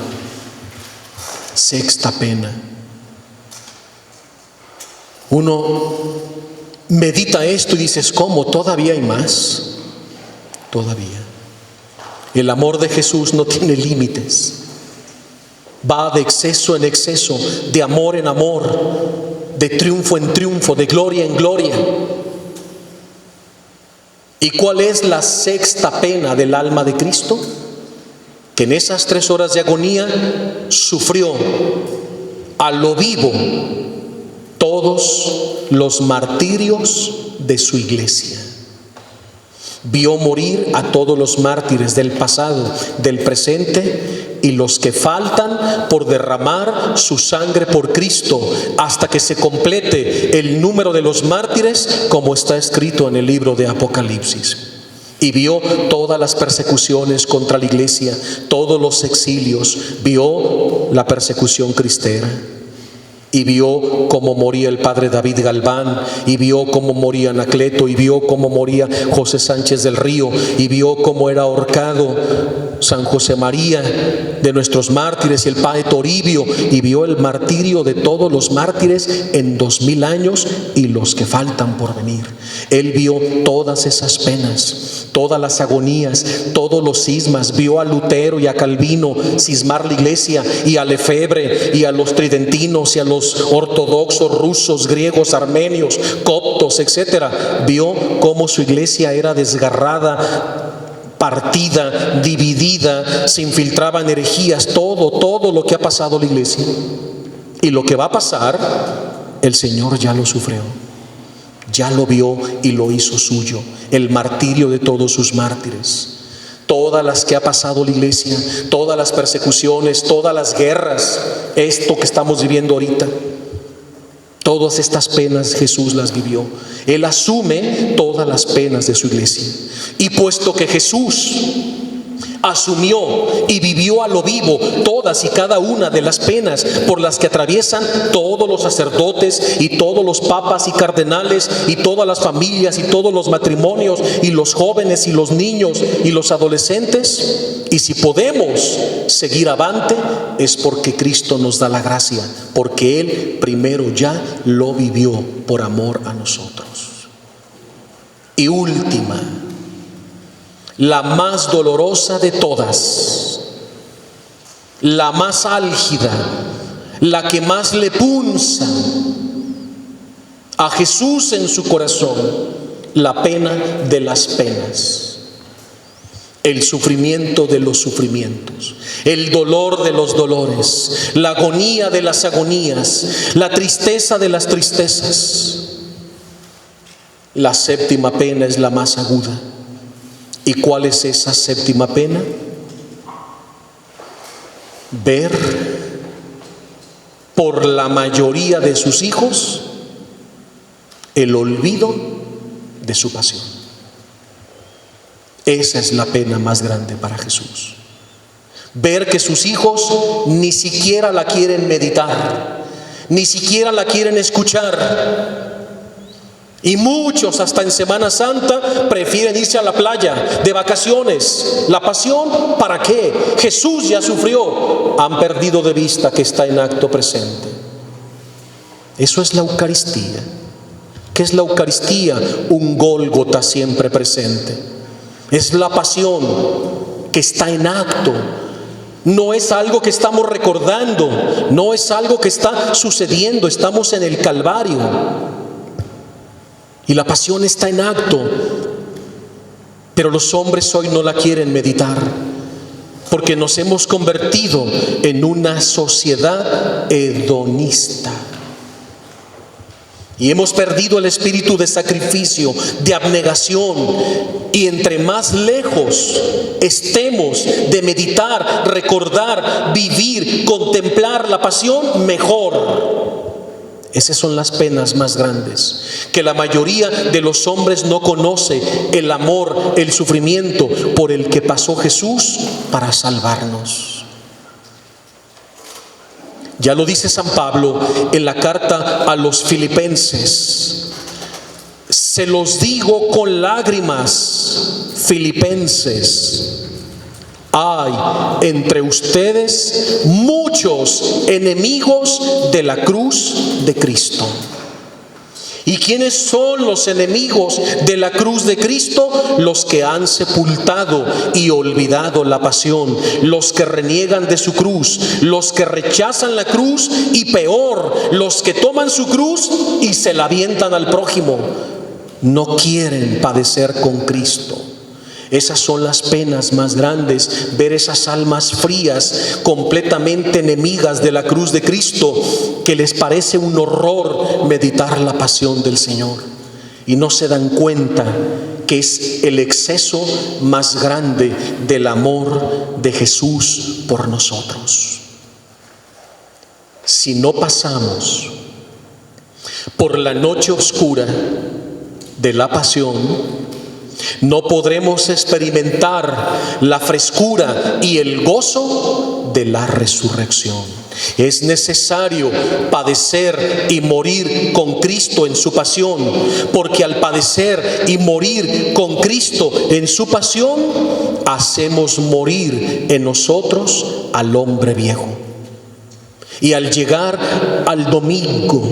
A: sexta pena. Uno medita esto y dices, ¿cómo? ¿Todavía hay más? Todavía. El amor de Jesús no tiene límites. Va de exceso en exceso, de amor en amor, de triunfo en triunfo, de gloria en gloria. ¿Y cuál es la sexta pena del alma de Cristo? Que en esas 3 horas de agonía sufrió a lo vivo todos los martirios de su iglesia. Vio morir a todos los mártires del pasado, del presente y los que faltan por derramar su sangre por Cristo, hasta que se complete el número de los mártires como está escrito en el libro de Apocalipsis. Y vio todas las persecuciones contra la iglesia, todos los exilios, vio la persecución cristera. Y vio cómo moría el padre David Galván, y vio cómo moría Anacleto, y vio cómo moría José Sánchez del Río, y vio cómo era ahorcado San José María de nuestros mártires, y el padre Toribio, y vio el martirio de todos los mártires en 2000 años y los que faltan por venir. Él vio todas esas penas, todas las agonías, todos los cismas. Vio a Lutero y a Calvino cismar la iglesia, y a Lefebvre y a los tridentinos y a los ortodoxos rusos, griegos, armenios, coptos, etcétera. Vio cómo su iglesia era desgarrada, partida, dividida, se infiltraban herejías, todo lo que ha pasado a la iglesia. Y lo que va a pasar, el Señor ya lo sufrió, ya lo vio y lo hizo suyo, el martirio de todos sus mártires. Todas las que ha pasado la iglesia, todas las persecuciones, todas las guerras, esto que estamos viviendo ahorita, todas estas penas Jesús las vivió. Él asume todas las penas de su iglesia. Y puesto que Jesús asumió y vivió a lo vivo todas y cada una de las penas por las que atraviesan todos los sacerdotes y todos los papas y cardenales y todas las familias y todos los matrimonios y los jóvenes y los niños y los adolescentes, y si podemos seguir avante es porque Cristo nos da la gracia, porque Él primero ya lo vivió por amor a nosotros. Y última, la más dolorosa de todas, la más álgida, la que más le punza a Jesús en su corazón, la pena de las penas, el sufrimiento de los sufrimientos, el dolor de los dolores, la agonía de las agonías, la tristeza de las tristezas. La séptima pena es la más aguda. ¿Y cuál es esa séptima pena? Ver por la mayoría de sus hijos el olvido de su pasión. Esa es la pena más grande para Jesús. Ver que sus hijos ni siquiera la quieren meditar, ni siquiera la quieren escuchar. Y muchos hasta en Semana Santa prefieren irse a la playa de vacaciones. La pasión, ¿para qué? Jesús ya sufrió. Han perdido de vista que está en acto presente. Eso es la Eucaristía. ¿Qué es la Eucaristía? Un Gólgota siempre presente. Es la pasión que está en acto. No es algo que estamos recordando, no es algo que está sucediendo. Estamos en el Calvario. Y la pasión está en acto, pero los hombres hoy no la quieren meditar, porque nos hemos convertido en una sociedad hedonista. Y hemos perdido el espíritu de sacrificio, de abnegación. Y entre más lejos estemos de meditar, recordar, vivir, contemplar la pasión, mejor. Esas son las penas más grandes, que la mayoría de los hombres no conoce el amor, el sufrimiento por el que pasó Jesús para salvarnos. Ya lo dice San Pablo en la carta a los Filipenses. Se los digo con lágrimas, Filipenses. Hay entre ustedes muchos enemigos de la cruz de Cristo. ¿Y quiénes son los enemigos de la cruz de Cristo? Los que han sepultado y olvidado la pasión, los que reniegan de su cruz, los que rechazan la cruz y peor, los que toman su cruz y se la avientan al prójimo. No quieren padecer con Cristo. Esas son las penas más grandes, ver esas almas frías, completamente enemigas de la cruz de Cristo, que les parece un horror meditar la pasión del Señor. Y no se dan cuenta que es el exceso más grande del amor de Jesús por nosotros. Si no pasamos por la noche oscura de la pasión, no podremos experimentar la frescura y el gozo de la resurrección. Es necesario padecer y morir con Cristo en su pasión, porque al padecer y morir con Cristo en su pasión, hacemos morir en nosotros al hombre viejo. Y al llegar al domingo,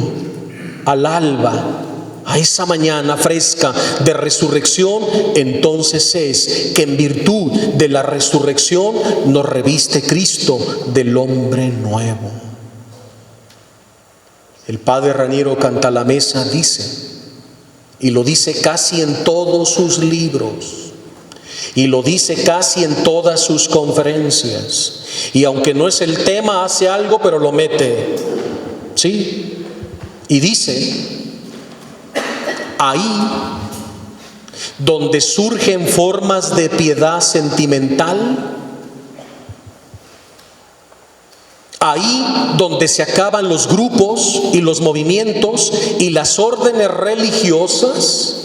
A: al alba, a esa mañana fresca de resurrección, entonces es que en virtud de la resurrección nos reviste Cristo del hombre nuevo. El padre Raniero Cantalamessa dice, y lo dice casi en todos sus libros, y lo dice casi en todas sus conferencias, y aunque no es el tema, hace algo, pero lo mete, ¿sí? Y dice: ahí donde surgen formas de piedad sentimental, ahí donde se acaban los grupos y los movimientos y las órdenes religiosas,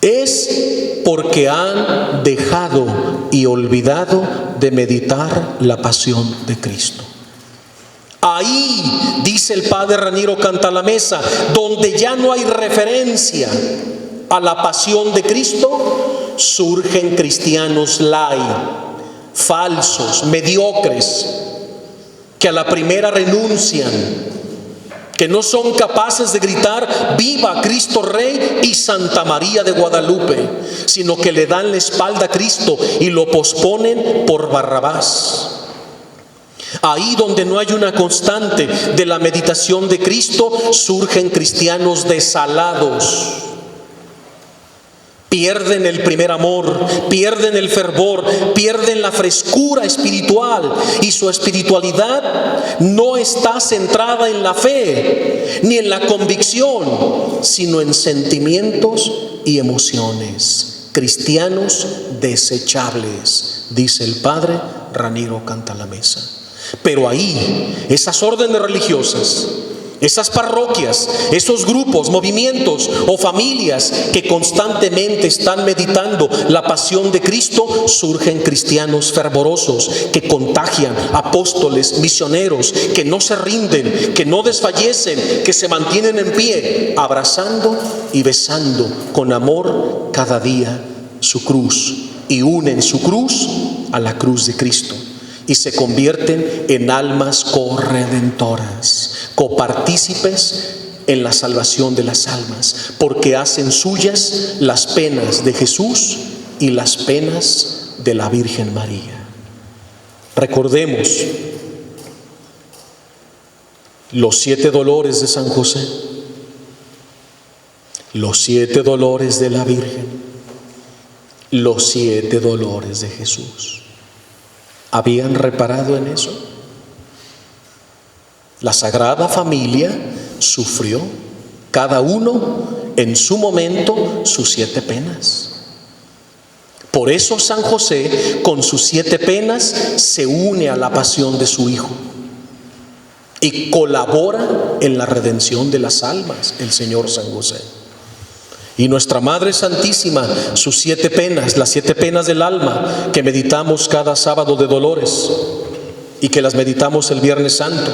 A: es porque han dejado y olvidado de meditar la pasión de Cristo. Ahí, dice el padre Raniero Cantalamessa, donde ya no hay referencia a la pasión de Cristo, surgen cristianos light, falsos, mediocres, que a la primera renuncian, que no son capaces de gritar viva Cristo Rey y Santa María de Guadalupe, sino que le dan la espalda a Cristo y lo posponen por Barrabás. Ahí donde no hay una constante de la meditación de Cristo, surgen cristianos desalados. Pierden el primer amor, pierden el fervor, pierden la frescura espiritual, y su espiritualidad no está centrada en la fe ni en la convicción, sino en sentimientos y emociones. Cristianos desechables, dice el padre Raniero Cantalamessa. Pero ahí, esas órdenes religiosas, esas parroquias, esos grupos, movimientos o familias que constantemente están meditando la pasión de Cristo, surgen cristianos fervorosos que contagian, apóstoles, misioneros, que no se rinden, que no desfallecen, que se mantienen en pie, abrazando y besando con amor cada día su cruz, y unen su cruz a la cruz de Cristo. Y se convierten en almas corredentoras, copartícipes en la salvación de las almas, porque hacen suyas las penas de Jesús y las penas de la Virgen María. Recordemos los 7 dolores de San José, los 7 dolores de la Virgen, los 7 dolores de Jesús. ¿Habían reparado en eso? La Sagrada Familia sufrió, cada uno en su momento, sus 7 penas. Por eso San José, con sus 7 penas, se une a la pasión de su Hijo y colabora en la redención de las almas, el Señor San José. Y nuestra Madre Santísima, sus 7 penas, las 7 penas del alma, que meditamos cada sábado de dolores y que las meditamos el Viernes Santo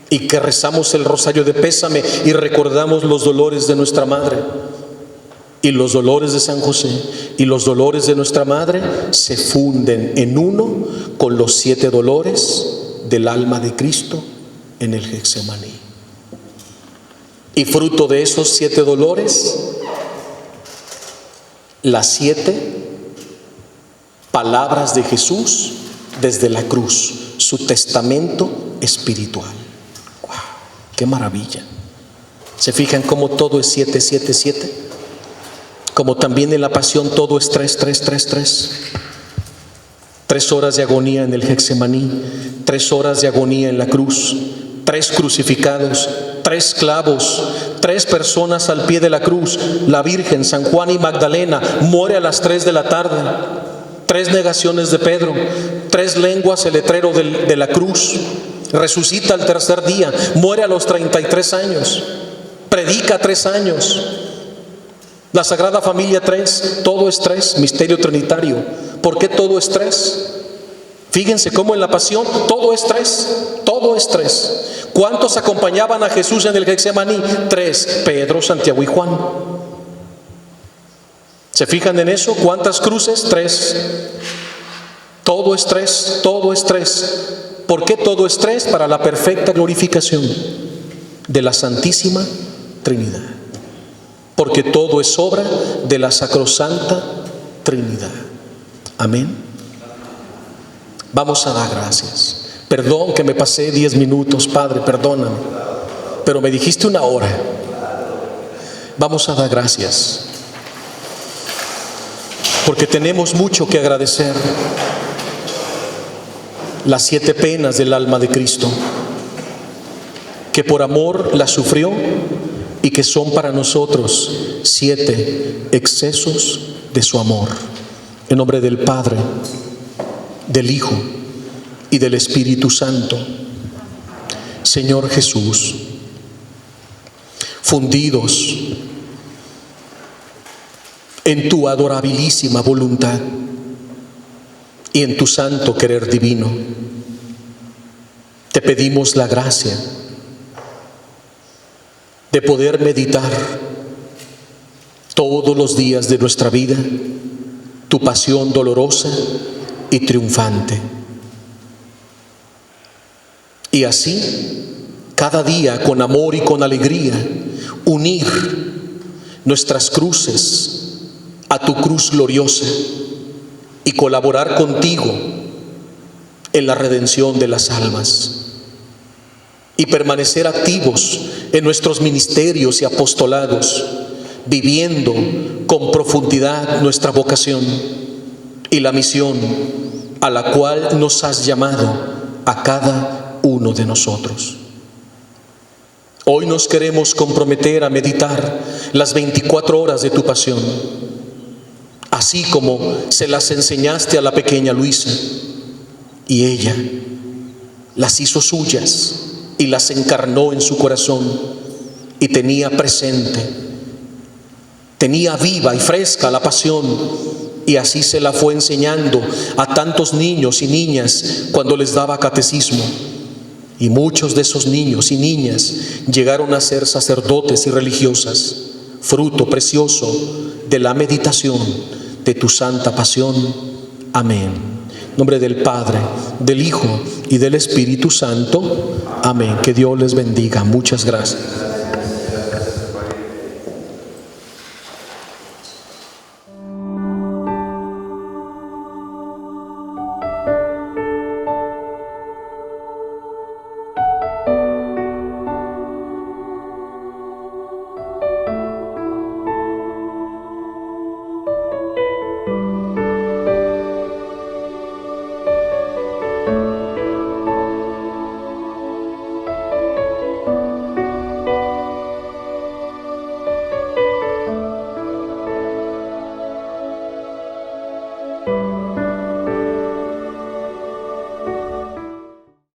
A: y que rezamos el rosario de pésame y recordamos los dolores de nuestra Madre y los dolores de San José y los dolores de nuestra Madre se funden en uno con los 7 dolores del alma de Cristo en el Getsemaní. Y fruto de esos 7 dolores, las 7 palabras de Jesús desde la cruz, su testamento espiritual. ¡Wow! ¡Qué maravilla! ¿Se fijan cómo todo es 7, 7, 7? Como también en la pasión todo es 3, 3, 3, 3. 3 horas de agonía en el Getsemaní, 3 horas de agonía en la cruz, 3 crucificados, 3 clavos, 3 personas al pie de la cruz, la Virgen, San Juan y Magdalena, muere a las 3 de la tarde, 3 negaciones de Pedro, 3 lenguas el letrero de la cruz, resucita al tercer día, muere a los 33 años, predica 3 años, la Sagrada Familia 3, todo es 3, misterio trinitario. ¿Por qué todo es 3? Fíjense cómo en la pasión todo es 3, todo es 3. ¿Cuántos acompañaban a Jesús en el Getsemaní? 3, Pedro, Santiago y Juan. ¿Se fijan en eso? ¿Cuántas cruces? 3. Todo es 3, todo es 3. ¿Por qué todo es 3? Para la perfecta glorificación de la Santísima Trinidad. Porque todo es obra de la Sacrosanta Trinidad. Amén. Vamos a dar gracias. Perdón que me pasé 10 minutos, Padre, perdóname. Pero me dijiste 1 hora. Vamos a dar gracias. Porque tenemos mucho que agradecer. Las 7 penas del alma de Cristo, que por amor las sufrió y que son para nosotros 7 excesos de su amor. En nombre del Padre, del Hijo y del Espíritu Santo. Señor Jesús, fundidos en tu adorabilísima voluntad y en tu santo querer divino, te pedimos la gracia de poder meditar todos los días de nuestra vida tu pasión dolorosa y triunfante. Y así, cada día con amor y con alegría, unir nuestras cruces a tu cruz gloriosa y colaborar contigo en la redención de las almas. Y permanecer activos en nuestros ministerios y apostolados, viviendo con profundidad nuestra vocación y la misión a la cual nos has llamado a cada uno de nosotros. Hoy nos queremos comprometer a meditar las 24 horas de tu pasión, así como se las enseñaste a la pequeña Luisa, y ella las hizo suyas y las encarnó en su corazón y tenía presente, tenía viva y fresca la pasión, y así se la fue enseñando a tantos niños y niñas cuando les daba catecismo. Y muchos de esos niños y niñas llegaron a ser sacerdotes y religiosas, fruto precioso de la meditación de tu santa pasión. Amén. En nombre del Padre, del Hijo y del Espíritu Santo. Amén. Que Dios les bendiga. Muchas gracias.